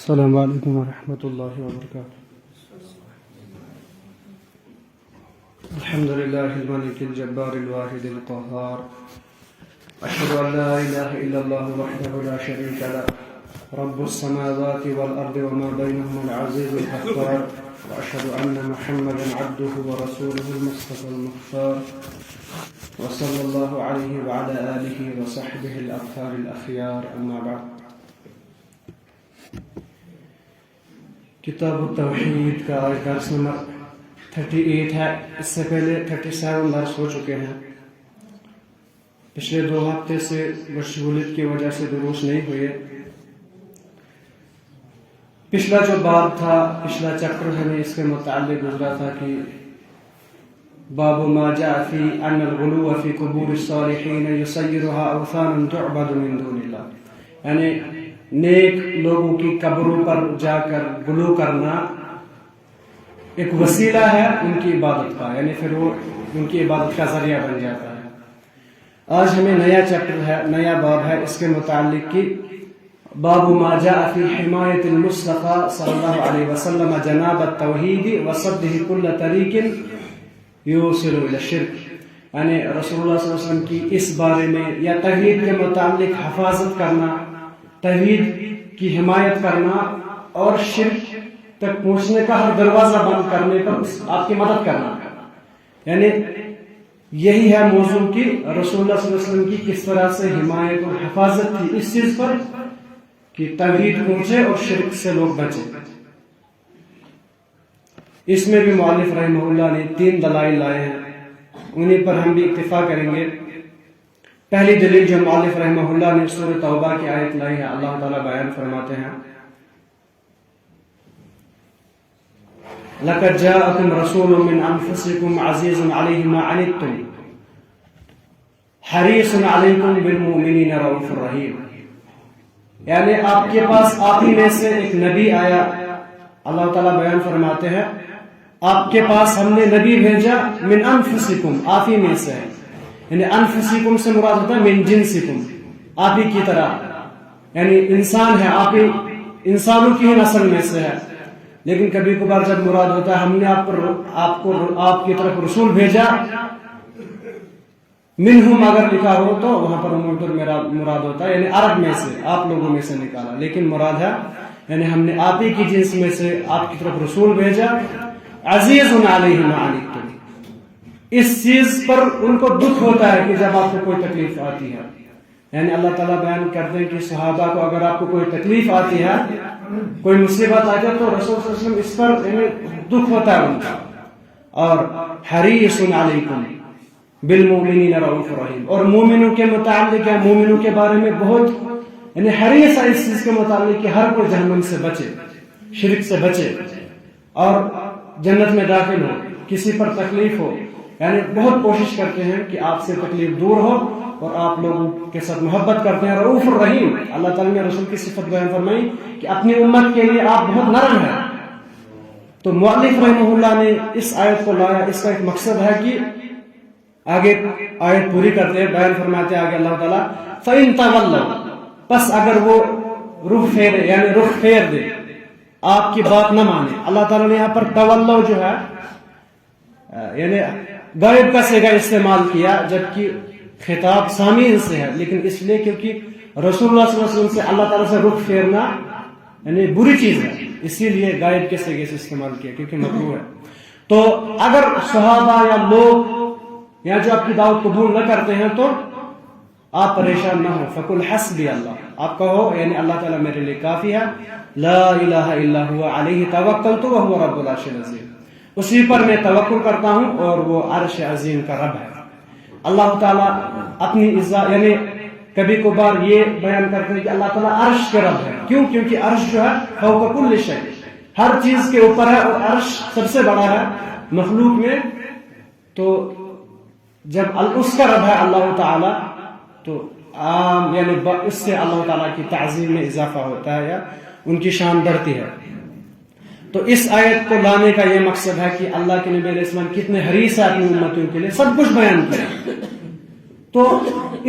السلام علیکم ورحمۃ اللہ وبرکاتہ۔ الحمد للہ الملک الجبار الواحد القہار، اشہد ان لا الہ الا اللہ وحدہ لا شریک لہ، رب السماوات والارض وما بینہما العزیز الغفار، واشہد ان محمدا عبدہ ورسولہ المصطفى المختار، وصلی اللہ علیہ وعلی آلہ وصحبہ الاطہار الاخیار، اما بعد۔ کتاب التوحید کا آج درس نمبر 38 ہے۔ اس سے پہلے 37 درس ہو چکے ہیں۔ پچھلے 2 ہفتے سے مشغولیت کی وجہ سے دروس نہیں ہوئے۔ پچھلا جو باب تھا، پچھلا چیپٹر ہمیں اس کے متعلق گزرا تھا کہ باب ما جاء فی ان الغلو فی قبور الصالحین یصیرها اوثانا تعبد من دون اللہ، یعنی نیک لوگوں کی قبروں پر جا کر غلو کرنا ایک وسیلہ ہے ان کی عبادت کا، یعنی پھر وہ ان کی عبادت کا ذریعہ بن جاتا ہے۔ آج ہمیں نیا چیپٹر ہے، نیا باب ہے اس کے متعلق کی باب ما جاء فی حمایت المصطفیٰ صلی اللہ علیہ وسلم جناب التوحید وصدہ کل طریق یوصل الی الشرک، یعنی رسول اللہ صلی اللہ علیہ وسلم کی اس بارے میں یا توحید کے متعلق حفاظت کرنا، توحید کی حمایت کرنا اور شرک تک پہنچنے کا ہر دروازہ بند کرنے پر آپ کی مدد کرنا، یعنی یہی ہے موضوع کی رسول اللہ صلی اللہ علیہ وسلم کی کس طرح سے حمایت اور حفاظت تھی اس چیز پر کہ توحید پہنچے اور شرک سے لوگ بچے۔ اس میں بھی مؤلف رحمہ اللہ نے 3 دلائل لائے ہیں، انہیں پر ہم بھی اکتفا کریں گے۔ پہلی دلیل جو مؤلف رحمہ اللہ نے سورہ توبہ کی آیت لائی ہے، اللہ تعالیٰ بیان فرماتے ہیں لَقَدْ جَاءَكُمْ رَسُولٌ مِّنْ أَنفُسِكُمْ عَزِيزٌ عَلَيْهِ مَا عَنِتُّمْ حَرِيصٌ عَلَيْكُمْ بِالْمُؤْمِنِينَ رَءُوفٌ رَحِيمٌ، یعنی آپ کے پاس آپ ہی میں سے ایک نبی آیا۔ اللہ تعالیٰ بیان فرماتے ہیں آپ کے پاس ہم نے نبی بھیجا من انفسکم، آپ ہی میں سے ہے، یعنی انفسکم سے مراد ہوتا ہے من جنسکم، آپ ہی کی طرح، یعنی انسان ہے، آپ ہی انسانوں کی ہی نسل میں سے ہے۔ لیکن کبھی کبھار جب مراد ہوتا ہے ہم نے آپ کی طرف رسول بھیجا، منہم اگر لکھا ہو تو وہاں پر مراد ہوتا ہے یعنی عرب میں سے، آپ لوگوں میں سے نکالا، لیکن مراد ہے یعنی ہم نے آپ ہی کی جنس میں سے آپ کی طرف رسول بھیجا، عزیز علیہ ما عنتم، اس چیز پر ان کو دکھ ہوتا ہے کہ جب آپ کو کوئی تکلیف آتی ہے، یعنی اللہ تعالیٰ بیان کرتے ہیں کہ صحابہ کو اگر آپ کو کوئی تکلیف آتی ہے، کوئی مصیبت آتی ہے تو رسول صلی اللہ علیہ وسلم اس پر یعنی دکھ ہوتا ہے ان کا، اور حریص علیکم بالمؤمنین رؤوف رحیم، اور مومنوں کے متعلق یا مومنوں کے بارے میں بہت یعنی حریص ہے اس چیز کے متعلق کہ ہر کوئی جہنم سے بچے، شرک سے بچے اور جنت میں داخل ہو، کسی پر تکلیف ہو، یعنی بہت کوشش کرتے ہیں کہ آپ سے تکلیف دور ہو اور آپ لوگوں کے ساتھ محبت کرتے ہیں۔ رؤوف الرحیم، اللہ تعالیٰ نے رسول کی صفت بیان فرمائی کہ اپنی امت کے لیے آپ بہت نرم ہیں۔ تو مؤلف رحمہ اللہ نے اس آیت کو لایا، اس کا ایک مقصد ہے کہ آگے آیت پوری کرتے ہیں، بیان فرماتے ہیں آگے اللہ تعالیٰ فَإِن تَوَلَّوْا، پس اگر وہ رخ پھیرے یعنی رخ پھیر دے، آپ کی بات نہ مانے۔ اللہ تعالیٰ نے یہاں پر تولو جو ہے یعنی غائب کا صیغہ استعمال کیا، جبکہ خطاب سامعین سے ہے، لیکن اس لیے کیونکہ رسول اللہ صلی اللہ علیہ وسلم سے اللہ تعالیٰ سے رخ پھیرنا یعنی بری چیز ہے، اسی لیے غائب کے صیغے سے استعمال کیا کیونکہ مکروہ ہے۔ تو اگر صحابہ یا لوگ یا جو آپ کی دعوت قبول نہ کرتے ہیں تو آپ پریشان نہ ہو، فَقُلْ حَسْبِيَ اللَّهُ، آپ کہو یعنی اللہ تعالیٰ میرے لیے کافی ہے، لا الہ الا هو علیہ توکلت وہو رب العرش العظیم، اسی پر میں توکل کرتا ہوں اور وہ عرش عظیم کا رب ہے۔ اللہ تعالیٰ اپنی عزت یعنی کبھی کبھار یہ بیان کرتے ہیں کہ اللہ تعالیٰ عرش کے رب ہے، کیوں؟ کیونکہ عرش جو ہے فوق کل شیء، ہر چیز کے اوپر ہے، اور عرش سب سے بڑا ہے مخلوق میں۔ تو جب اس کا رب ہے اللہ تعالیٰ تو عام یعنی اس سے اللہ تعالیٰ کی تعظیم میں اضافہ ہوتا ہے یا ان کی شان بڑھتی ہے۔ تو اس آیت کو لانے کا یہ مقصد ہے کہ اللہ کے نبی علیہ السلام کتنے حریص ہیں اپنی امتوں کے لیے، سب کچھ بیان کیا، تو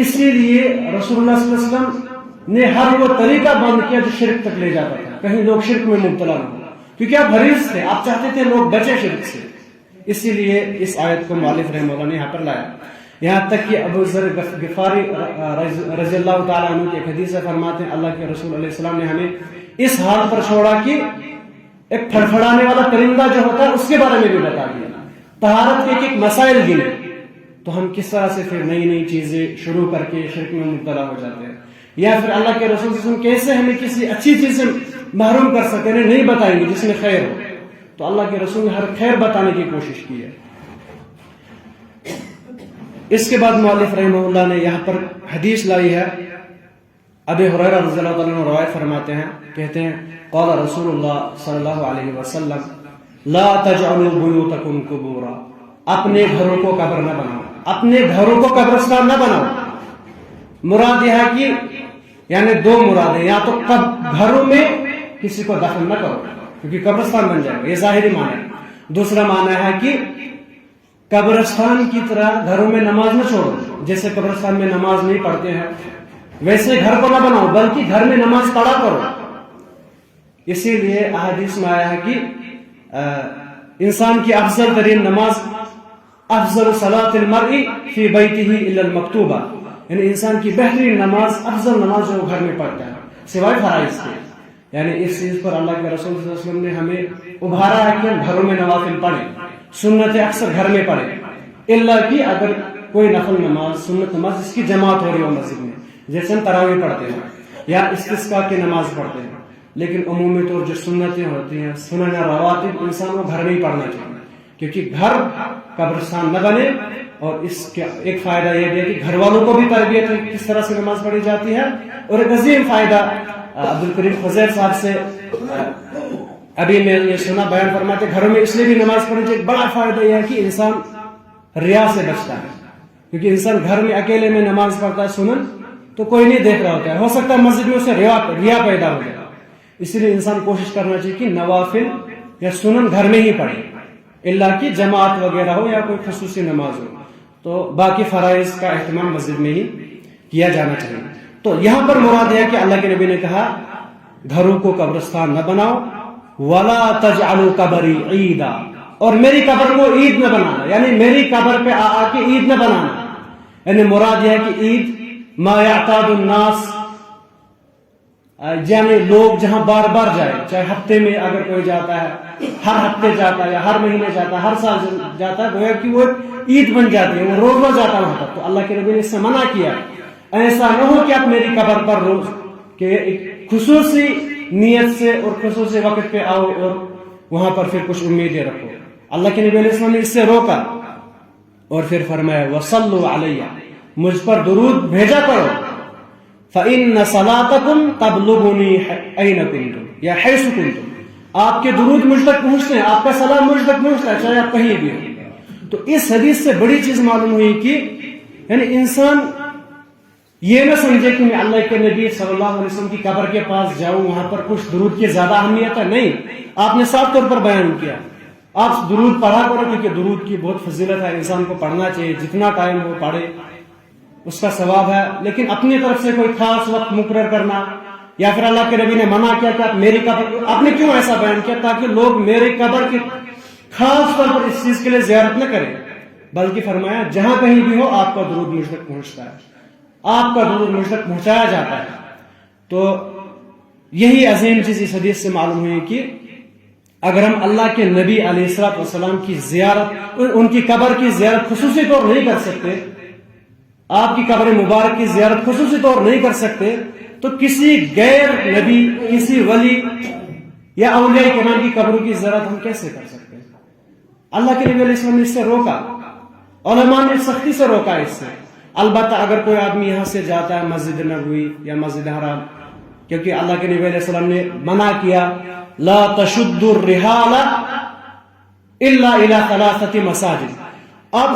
اسی لیے رسول اللہ صلی اللہ علیہ وسلم نے ہر وہ طریقہ بند کیا جو شرک تک لے جاتا تھا۔ کہیں لوگ شرک میں مبتلا نہ ہو، کیونکہ آپ حریص تھے، آپ چاہتے تھے لوگ بچے شرک سے، اسی لیے اس آیت کو مؤلف رحمہ اللہ نے یہاں پر لایا. یہاں تک کہ ابو ذر غفاری رضی اللہ تعالیٰ عنہ کی ایک حدیث سے فرماتے ہیں اللہ کے رسول علیہ السلام نے ہمیں اس حال پر چھوڑا کہ ایک پھڑپھڑانے والا پرندہ جو ہوتا ہے اس کے بارے میں بھی بتا دیا، طہارت کے ایک مسائل گنے، تو ہم کس طرح سے پھر نئی نئی چیزیں شروع کر کے شرک میں مبتلا ہو جاتے ہیں. یا پھر اللہ کے رسول صلی اللہ علیہ وسلم کیسے ہمیں کسی اچھی چیز سے محروم کر سکتے ہیں، نہیں بتائیں گے جس میں خیر ہو. تو اللہ کے رسول نے ہر خیر بتانے کی کوشش کی ہے. اس کے بعد مؤلف رحمہ اللہ نے یہاں پر حدیث لائی ہے. ابی ہریرہ رضی اللہ تعالیٰ عنہ روایت فرماتے ہیں، کہتے ہیں قال رسول اللہ صلی اللہ علیہ وسلم لا تجعلوا بیوتکم قبورا، اپنے گھروں کو قبر نہ بناؤ، اپنے گھروں کو قبرستان نہ بناؤ. مراد یہ ہے کہ یعنی دو مراد ہیں، یا تو گھروں میں کسی کو دفن نہ کرو کیونکہ قبرستان بن جائے گا، یہ ظاہری معنی ہے. دوسرا معنی ہے کہ قبرستان کی طرح گھروں میں نماز نہ چھوڑو، جیسے قبرستان میں نماز نہیں پڑھتے ہیں ویسے گھر کو نہ بناؤ بلکہ گھر میں نماز پڑھا کرو. اسی لیے احادیث میں آیا ہے کہ انسان کی افضل ترین نماز افضل صلاۃ المرء فی بیتہ الا المکتوبہ، یعنی انسان کی بہترین نماز افضل نماز جو گھر میں پڑھتا ہے سوائے فرائض کے. یعنی اس چیز پر اللہ کے رسول صلی اللہ علیہ وسلم نے ہمیں ابھارا ہے کہ ہم گھروں میں نوافل پڑھیں، سنتیں اکثر گھر میں پڑھیں، الا کہ اگر کوئی نفل نماز سنت نماز اس کی جماعت ہو رہی ہو مسجد میں، جیسے ہم تراویح پڑھتے ہیں یا استسقاء کی نماز پڑھتے ہیں. لیکن عمومی طور جو سنتیں ہوتی ہیں سنن رواتب انسان کو گھر میں ہی پڑھنا چاہیے، کیونکہ گھر قبرستان نہ بنے. اور اس کا ایک فائدہ یہ ہے کہ گھر والوں کو بھی تربیت ہے کس طرح سے نماز پڑھی جاتی ہے. اور ایک عظیم فائدہ عبد الکریم خضیر صاحب سے ابھی میں یہ سنا بیان فرماتے گھروں میں اس لیے بھی نماز پڑھنی چاہیے. بڑا فائدہ یہ ہے کہ انسان ریا سے بچتا ہے، کیونکہ انسان گھر میں اکیلے میں نماز پڑھتا ہے سنن تو کوئی نہیں دیکھ رہا ہوتا ہے، ہو سکتا ہے مسجد میں اسے ریا پیدا ہو جائے. اس لیے انسان کوشش کرنا چاہیے کہ نوافل یا سنن گھر میں ہی پڑھے، اللہ کی جماعت وغیرہ ہو یا کوئی خصوصی نماز ہو تو باقی فرائض کا اہتمام مسجد میں ہی کیا جانا چاہیے. تو یہاں پر مراد ہے کہ اللہ کے نبی نے کہا گھروں کو قبرستان نہ بناؤ، ولا تجعلوا قبری عیدا، اور میری قبر کو عید نہ بنانا، یعنی میری قبر پہ آ کے عید نہ بنانا. یعنی مراد یہ ہے کہ عید ما یعتاد الناس، یعنی لوگ جہاں بار بار جائے، چاہے ہفتے میں اگر کوئی جاتا ہے، ہر ہفتے جاتا ہے یا ہر مہینے جاتا ہے، ہر سال جاتا ہے، گویا کہ وہ عید بن جاتی ہے، وہ روز روز جاتا وہاں پر. تو اللہ کے نبی نے اس سے منع کیا ایسا نہ ہو کہ آپ میری قبر پر روز کہ خصوصی نیت سے اور خصوصی وقت پہ آؤ اور وہاں پر پھر کچھ امیدیں رکھو. اللہ کے نبی علیہ السلام نے اس سے روکا اور پھر فرمایا وصلوا علیہ، مجھ پر درود بھیجا کرو، فإن صلاتکم تبلغنی این کنتم یا حیث کنتم، آپ کے درود مجھ تک پہنچتے ہیں، آپ کا سلام مجھ تک پہنچتا ہے چاہے آپ کہیں بھی ہو. تو اس حدیث سے بڑی چیز معلوم ہوئی کہ یعنی انسان یہ نہ سمجھے کہ میں اللہ کے نبی صلی اللہ علیہ وسلم کی قبر کے پاس جاؤں وہاں پر کچھ درود کی زیادہ اہمیت ہے. نہیں، آپ نے صاف طور پر بیان کیا آپ درود پڑھا کرو کیونکہ درود کی بہت فضیلت ہے، انسان کو پڑھنا چاہیے، جتنا ٹائم ہو پڑھے اس کا ثواب ہے. لیکن اپنی طرف سے کوئی خاص وقت مقرر کرنا یا پھر اللہ کے نبی نے منع کیا کہ آپ میری قبر، آپ نے کیوں ایسا بیان کیا تاکہ لوگ میری قبر کی خاص طور پر اس چیز کے لیے زیارت نہ کریں، بلکہ فرمایا جہاں کہیں بھی ہو آپ کا درود مجھ تک پہنچتا ہے، آپ کا درود مجھ تک پہنچایا جاتا ہے. تو یہی عظیم چیز اس حدیث سے معلوم ہوئی کہ اگر ہم اللہ کے نبی علیہ الصلوۃ والسلام کی زیارت، ان کی قبر کی زیارت خصوصی طور نہیں کر سکتے، آپ کی قبر مبارک کی زیارت خصوصی طور نہیں کر سکتے، تو کسی غیر نبی، کسی ولی یا اولیاء کرام کی قبروں کی زیارت ہم کیسے کر سکتے ہیں؟ اللہ کے نبی علیہ السلام نے اس سے روکا، علماء نے سختی سے روکا اس سے. البتہ اگر کوئی آدمی یہاں سے جاتا ہے مسجد نبوی یا مسجد حرام، کیونکہ اللہ کے نبی علیہ السلام نے منع کیا لا تشد الرحال الا الى ثلاثه مساجد، اب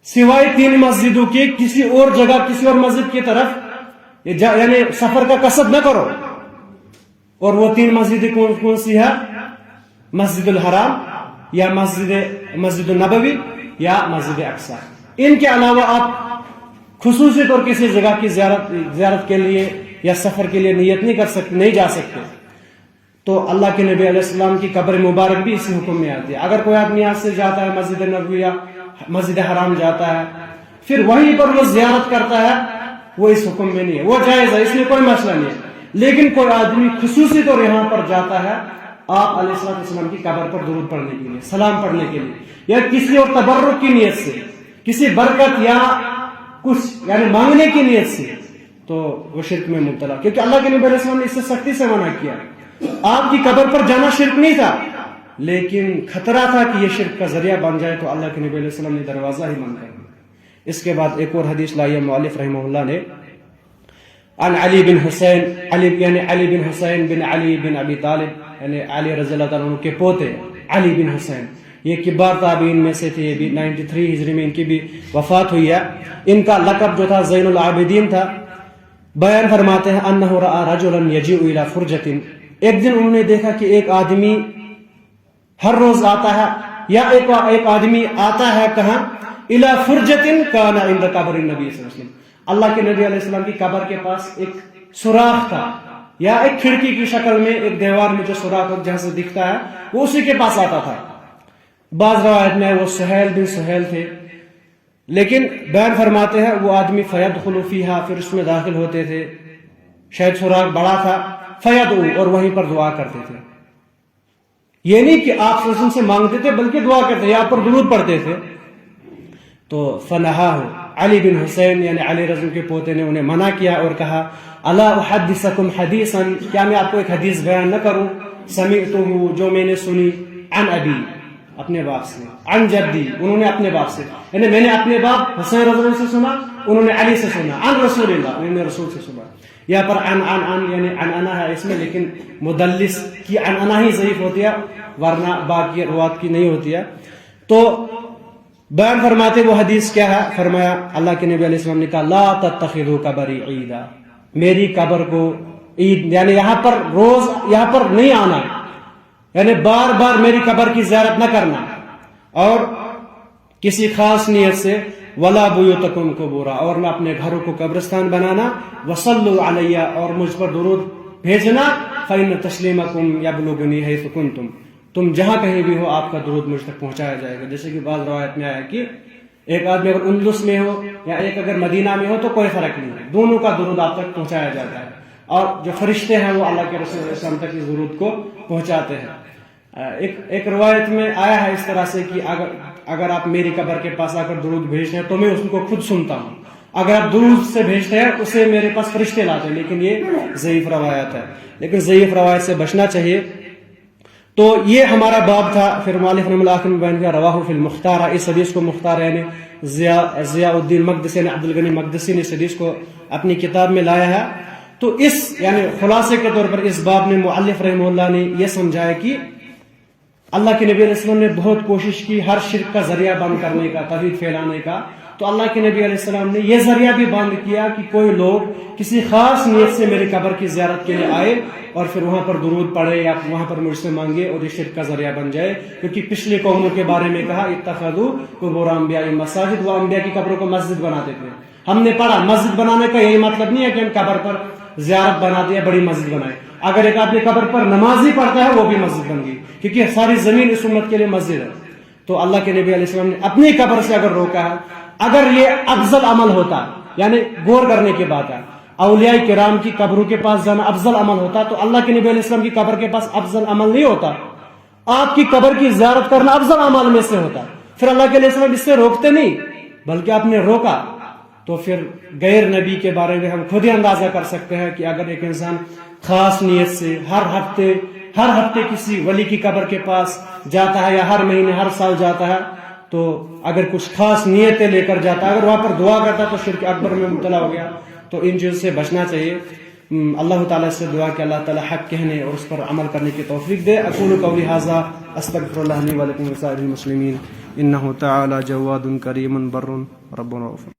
سوائے 3 مسجدوں کی کسی اور جگہ کسی اور مسجد کی طرف یعنی سفر کا قصد نہ کرو. اور وہ 3 مسجدیں کون کون سی ہے؟ مسجد الحرام یا مسجد النبوی یا مسجد اقصی. ان کے علاوہ آپ خصوصی طور کسی جگہ کی زیارت کے لیے یا سفر کے لیے نیت نہیں کر سکتے، نہیں جا سکتے، تو اللہ کے نبی علیہ السلام کی قبر مبارک بھی اسی حکم میں آتی ہے. اگر کوئی آدمی یہاں سے جاتا ہے مسجد نبوی یا مسجد حرام جاتا ہے، پھر وہیں پر وہ زیارت کرتا ہے، وہ اس حکم میں نہیں ہے، وہ جائز ہے، اس میں کوئی مسئلہ نہیں ہے. لیکن کوئی آدمی خصوصی طور یہاں پر جاتا ہے آپ علیہ السلام کی قبر پر درود پڑھنے کے لیے، سلام پڑھنے کے لیے، یا کسی اور تبرک کی نیت سے، کسی برکت یا کچھ یعنی مانگنے کی نیت سے، تو وہ شرک میں مبتلا، کیونکہ اللہ کے نبی علیہ السلام نے اس سے سختی سے منع کیا. آپ کی قبر پر جانا شرک نہیں تھا، لیکن خطرہ تھا کہ یہ شرک کا ذریعہ بن جائے، تو اللہ کے نبی علیہ السلام نے دروازہ ہی بند کر دیا. اس کے بعد ایک اور حدیث لائی ہے مؤلف رحمہ اللہ نے، عن علی بن حسین، علی بن حسین بن علی بن ابی طالب، یعنی علی رضی اللہ تعالیٰ عنہ کے پوتے علی بن حسین، یہ کبار تابعین میں سے تھے، یہ بھی 93 ہجری میں ان کی بھی وفات ہوئی ہے. ان کا لقب جو تھا زین العابدین تھا. بیان فرماتے ہیں انہ رأى رجلا یجیء الی فرجۃ، ایک دن انہوں نے دیکھا کہ ایک آدمی ہر روز آتا ہے، یا ایک آدمی آتا ہے کہاں، الی فرجۃ کان عند قبر النبی صلی اللہ علیہ وسلم، اللہ کے نبی علیہ السلام کی قبر کے پاس ایک سوراخ تھا، یا ایک کھڑکی کی شکل میں ایک دیوار میں جو سوراخ جہاں سے دکھتا ہے وہ اسی کے پاس آتا تھا. بعض روایت میں وہ سہیل بن سہیل تھے، لیکن بیان فرماتے ہیں وہ آدمی فیدخل فیہا، پھر اس میں داخل ہوتے تھے، شاید سوراخ بڑا تھا، فیدعو، اور وہیں پر دعا کرتے تھے. یہ نہیں کہ آپ صلی اللہ علیہ وسلم سے مانگتے تھے بلکہ دعا کرتے، یا پر درود پڑھتے تھے. تو فنہاہ علی بن حسین یعنی علی رضی کے پوتے نے انہیں منع کیا اور کہا الا احدثکم حدیثا، کیا میں آپ کو ایک حدیث بیان نہ کروں، سمعتہ، جو میں نے سنی، عن ابی، اپنے باپ سے، عن جدی، انہوں نے اپنے باپ سے، یعنی میں نے اپنے باپ حسین رضی اللہ سے سنا، انہوں نے علی سے سنا، عن رسول اللہ، انہوں نے رسول سے سنا. یہاں پر عن یعنی عنعنہ ہے اس میں، لیکن مدلس کی عنعنہ ہی ضعیف ہوتی ہے، ورنہ باقی روات کی نہیں ہوتی ہے. تو بیان فرماتے وہ حدیث کیا ہے، فرمایا اللہ کے نبی علیہ السلام نے کہا لا تتخذوا قبری عیدا، میری قبر کو عید یعنی یہاں پر روز یہاں پر نہیں آنا، یعنی بار بار میری قبر کی زیارت نہ کرنا، اور کسی خاص نیت سے، ولا بیوتکم قبورا، اور نہ اپنے گھروں کو قبرستان بنانا، وصلوا علیہ، اور مجھ پر درود بھیجنا، فإن تسلیمکم یبلغنی حیث کنتم، تم جہاں کہیں بھی ہو آپ کا درود مجھ تک پہنچایا جائے گا. جیسے کہ بعض روایت میں آیا کہ ایک آدمی اگر اندلس میں ہو یا ایک اگر مدینہ میں ہو تو کوئی فرق نہیں ہے، دونوں کا درود آپ تک پہنچایا جاتا ہے، اور جو فرشتے ہیں وہ اللہ کے رسول صلی اللہ علیہ وسلم تک اس درود کو پہنچاتے ہیں. ایک روایت میں آیا ہے اس طرح سے کہ اگر آپ میری قبر کے پاس آ کر درود بھیجتے ہیں تو میں اس کو خود سنتا ہوں، اگر آپ درود سے بھیجتے ہیں اسے میرے پاس فرشتے لاتے ہیں. لیکن یہ ضعیف روایت ہے، لیکن ضعیف روایت سے بچنا چاہیے. تو یہ ہمارا باب تھا. پھر مالک رحمہ اللہ نے بیان کیا رواہ فی المختار، اس حدیث کو مختار یعنی ضیاء الدین مقدسی نے، عبد الغنی مقدسی نے اس حدیث کو اپنی کتاب میں لایا ہے. تو اس یعنی خلاصے کے طور پر اس باب میں مؤلف رحمہ اللہ نے یہ سمجھایا کہ اللہ کے نبی علیہ السلام نے بہت کوشش کی ہر شرک کا ذریعہ بند کرنے کا، توحید پھیلانے کا. تو اللہ کے نبی علیہ السلام نے یہ ذریعہ بھی بند کیا کہ کوئی لوگ کسی خاص نیت سے میری قبر کی زیارت کے لیے آئے اور پھر وہاں پر درود پڑھے یا وہاں پر مجھ سے مانگے اور یہ شرک کا ذریعہ بن جائے. کیونکہ پچھلی قوموں کے بارے میں کہا اتخذوا قبور انبیاء مساجد، وہ انبیاء کی قبروں کو مسجد بناتے تھے. ہم نے پڑھا مسجد بنانے کا یہی مطلب نہیں ہے کہ ہم قبر پر زیارت بنا دیا بڑی مسجد بنائے. اگر ایک آدمی قبر پر نماز ہی پڑھتا ہے وہ بھی مسجد بن گئی، کیونکہ ساری زمین اس امت کے لیے مسجد ہے. تو اللہ کے نبی علیہ السلام نے اپنی قبر سے اگر روکا ہے، اگر یہ افضل عمل ہوتا یعنی غور کرنے کی بات ہے، اولیاء کرام کی قبروں کے پاس جانا افضل عمل ہوتا تو اللہ کے نبی علیہ السلام کی قبر کے پاس افضل عمل نہیں ہوتا. آپ کی قبر کی زیارت کرنا افضل عمل میں سے ہوتا. پھر اللہ کے علیہ السلام اس سے روکتے نہیں بلکہ آپ نے روکا. تو پھر غیر نبی کے بارے میں ہم خود ہی اندازہ کر سکتے ہیں کہ اگر ایک انسان خاص نیت سے ہر ہفتے کسی ولی کی قبر کے پاس جاتا ہے یا ہر مہینے ہر سال جاتا ہے، تو اگر کچھ خاص نیتیں لے کر جاتا ہے، اگر وہاں پر دعا کرتا ہے تو شرک اکبر میں مبتلا ہو گیا. تو ان چیزوں سے بچنا چاہیے. اللہ تعالیٰ سے دعا کہ اللہ تعالیٰ حق کہنے اور اس پر عمل کرنے کی توفیق دے. اقول قولی ھذا استغفر اللہ لی ولکم ولسائر المسلمین انہ تعالی جواد کریم بر رب رؤوف.